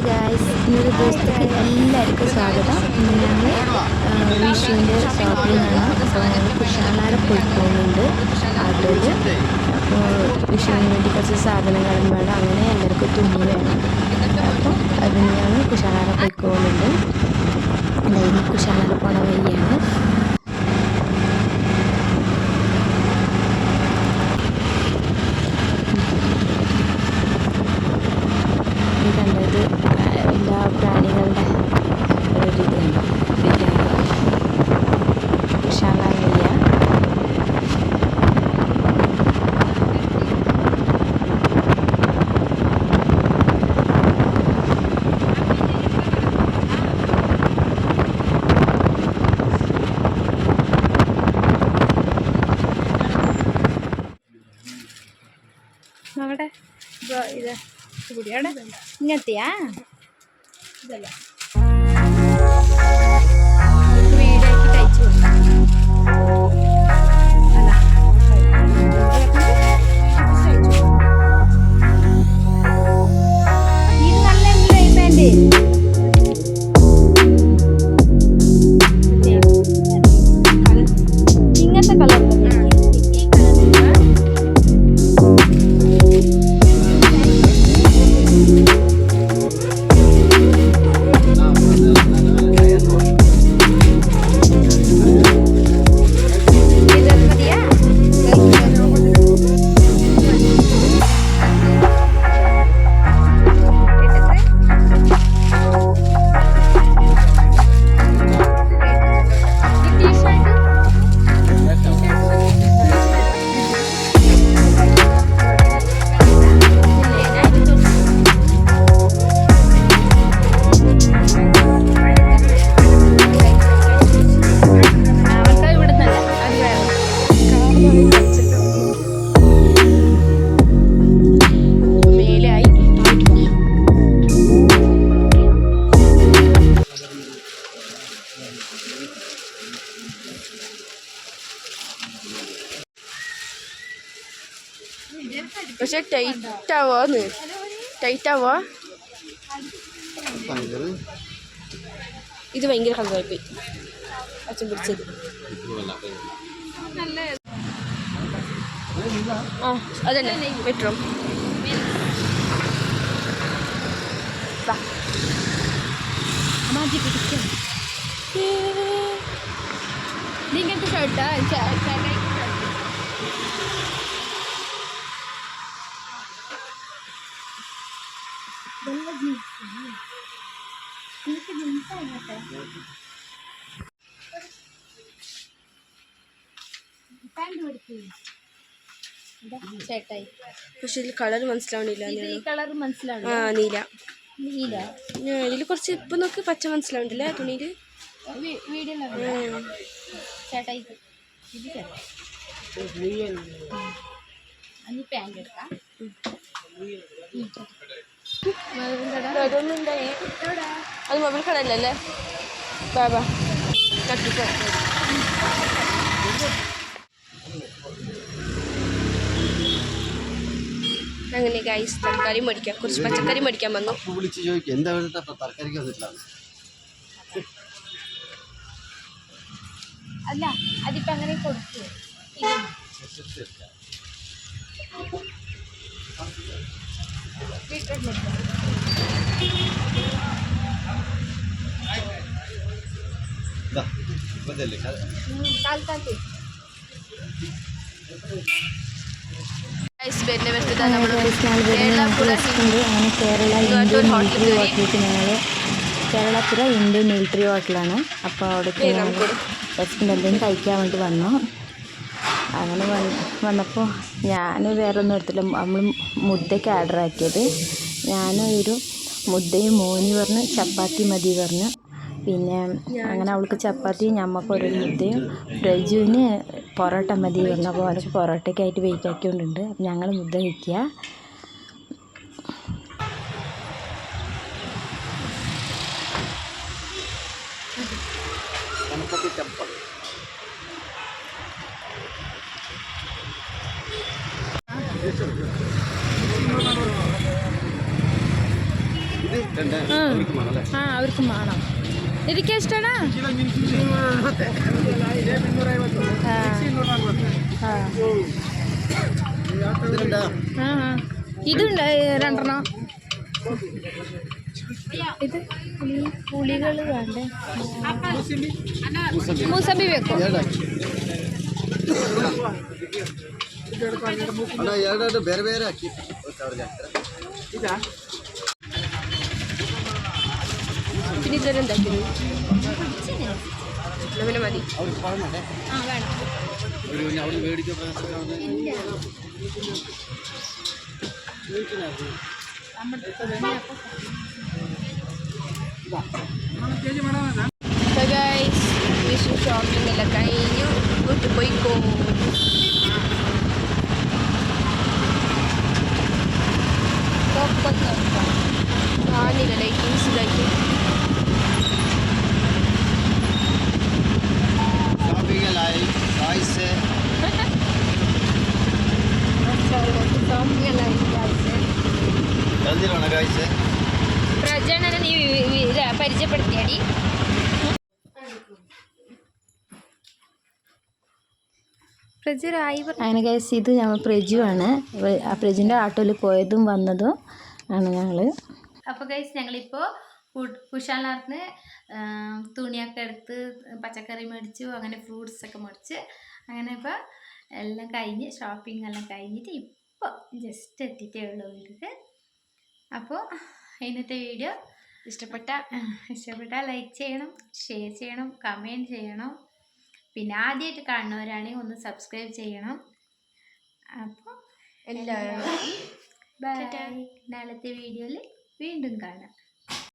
Guys, ഇന്നൊരു ദിവസത്തേക്ക് എല്ലാവർക്കും സ്വാഗതം. ഞങ്ങൾ വിഷുവിൻ്റെ ഷോപ്പിംഗാണ്. അപ്പോൾ ഞങ്ങൾ കുശാലാരെ പോയിക്കോളുന്നുണ്ട് ആട്ടോയിൽ. അപ്പോൾ വിഷുവിന് വേണ്ടി കുറച്ച് സാധനങ്ങളും വേണം. അങ്ങനെ എല്ലാവർക്കും തുണി വേണം. അപ്പോൾ അതിന് ഞങ്ങൾ കുശാലാരെ പോയിക്കോളുന്നുണ്ട്. ഡെയിലി കുശാലാരെ പോണ വഴിയാണ്. കണ്ടത് എല്ലാ പ്രാണികളുടെ ഒരു ഇതാണ് കുശാലാവയ്യ. നോക്കട്ടെ ഇത് കൂടിയാണ് ഇങ്ങനത്തെയാ ഇതല്ല വീടാക്കി തയ്ച്ചു ഇത് നല്ല പാൻറ് ഇങ്ങനത്തെ കളർ പക്ഷെ ടൈറ്റ് ആവാന്ന് ഇത് ഭയങ്കര കളറായിപ്പോയി അച്ഛൻ പിടിച്ചത്. ആ അതന്നെ മെട്രോ മാറ്റി പിടിക്കും. ഇങ്ങനത്തെ ഷർട്ടാ ചേട്ടായി. പക്ഷെ ഇതിൽ കളർ മനസ്സിലാവണില്ല. കളർ മനസ്സിലാവില്ല. ആ നീല ഇതിൽ കുറച്ച് ഇപ്പൊ നോക്ക് പച്ച മനസ്സിലാവണ്ടല്ലേ തുണിയില്. ചേട്ടായി പാൻറ് എടുക്കാം. അത് മൊബൈൽ കടയല്ലേ ബാബാ കട്ടിക്കോ. അങ്ങനെ ഗൈസ് തക്കാളി മേടിക്കാം, കുറച്ച് പച്ചക്കറി മേടിക്കാൻ വന്നു. അല്ല അതിപ്പോ അങ്ങനെ കൊടുത്തു. കേരളപ്പുര ഇന്ത്യൻ മിലിറ്ററി ഹോട്ടലാണ്. അപ്പോൾ അവിടേക്ക് റെസ്റ്റോറൻറ്റ് എന്തെങ്കിലും കഴിക്കാൻ വേണ്ടി വന്നു. അങ്ങനെ വന്നപ്പോൾ ഞാൻ വേറെ ഒന്നും എടുത്തില്ല. നമ്മൾ മുദ്ദയ്ക്ക് ഓർഡർ ആക്കിയത്. ഞാനൊരു മുദ്ദയും മോനി പറഞ്ഞ് ചപ്പാത്തി മതി പറഞ്ഞു. പിന്നെ അങ്ങനെ അവൾക്ക് ചപ്പാത്തി, ഞമ്മക്ക് ഒരു മുദ്ദയും, പ്രജുവിന് പൊറോട്ട മതി പറഞ്ഞു. അപ്പോൾ അവൾക്ക് പൊറോട്ടയ്ക്കായിട്ട് വെയിറ്റ് ആക്കിക്കൊണ്ടുണ്ട്. അപ്പം ഞങ്ങൾ മുദ്ദ കഴിക്കുക. ആ അവർക്കും വേണം. ಇದಕ್ಕೆ ಎಷ್ಟಣ್ಣ? ഇതുണ്ട് 2 ഇത് പുളികൾ വേണ്ടേ? മൂസമ്പി വെക്കോ? ಬೇರೆ ಬೇರೆ ಹಾಕಿ പിന്നെ ഇതുവരെ എന്താക്കിയത് പിന്നെ മതി. വിഷു ഷോപ്പിംഗ് എല്ലാം കഴിഞ്ഞു വീട്ടിൽ പോയിക്കോ. കാണില്ല ലൈറ്റിങ്സ് ഇതാക്കി. പ്രജനനെ നീ പരിചയപ്പെടുത്തിയാടി. അങ്ങനെ ഗൈസ് ഇത് ഞങ്ങൾ പ്രജുവാണ്. ആ പ്രജുവിൻ്റെ ആട്ടോയിൽ പോയതും വന്നതും ആണ് ഞങ്ങൾ. അപ്പോൾ ഗൈസ് ഞങ്ങളിപ്പോൾ കുശാലിനകത്ത് തുണിയൊക്കെ എടുത്ത് പച്ചക്കറി മേടിച്ചു, അങ്ങനെ ഫ്രൂട്ട്സൊക്കെ മേടിച്ച് അങ്ങനെ ഇപ്പോൾ എല്ലാം കഴിഞ്ഞ് ഷോപ്പിംഗ് എല്ലാം കഴിഞ്ഞിട്ട് ഇപ്പോൾ ജസ്റ്റ് എത്തിയിട്ടേ ഉള്ളൂ വീട്ടിൽ. അപ്പോൾ ഇന്നത്തെ വീഡിയോ ഇഷ്ടപ്പെട്ടാൽ ലൈക്ക് ചെയ്യണം, ഷെയർ ചെയ്യണം, കമൻറ്റ് ചെയ്യണം. പിന്നെ ആദ്യമായിട്ട് കാണുന്നവരാണെങ്കിൽ ഒന്ന് സബ്സ്ക്രൈബ് ചെയ്യണം. അപ്പോൾ എല്ലാവരും ബൈ. നാളത്തെ വീഡിയോയിൽ വീണ്ടും കാണാം.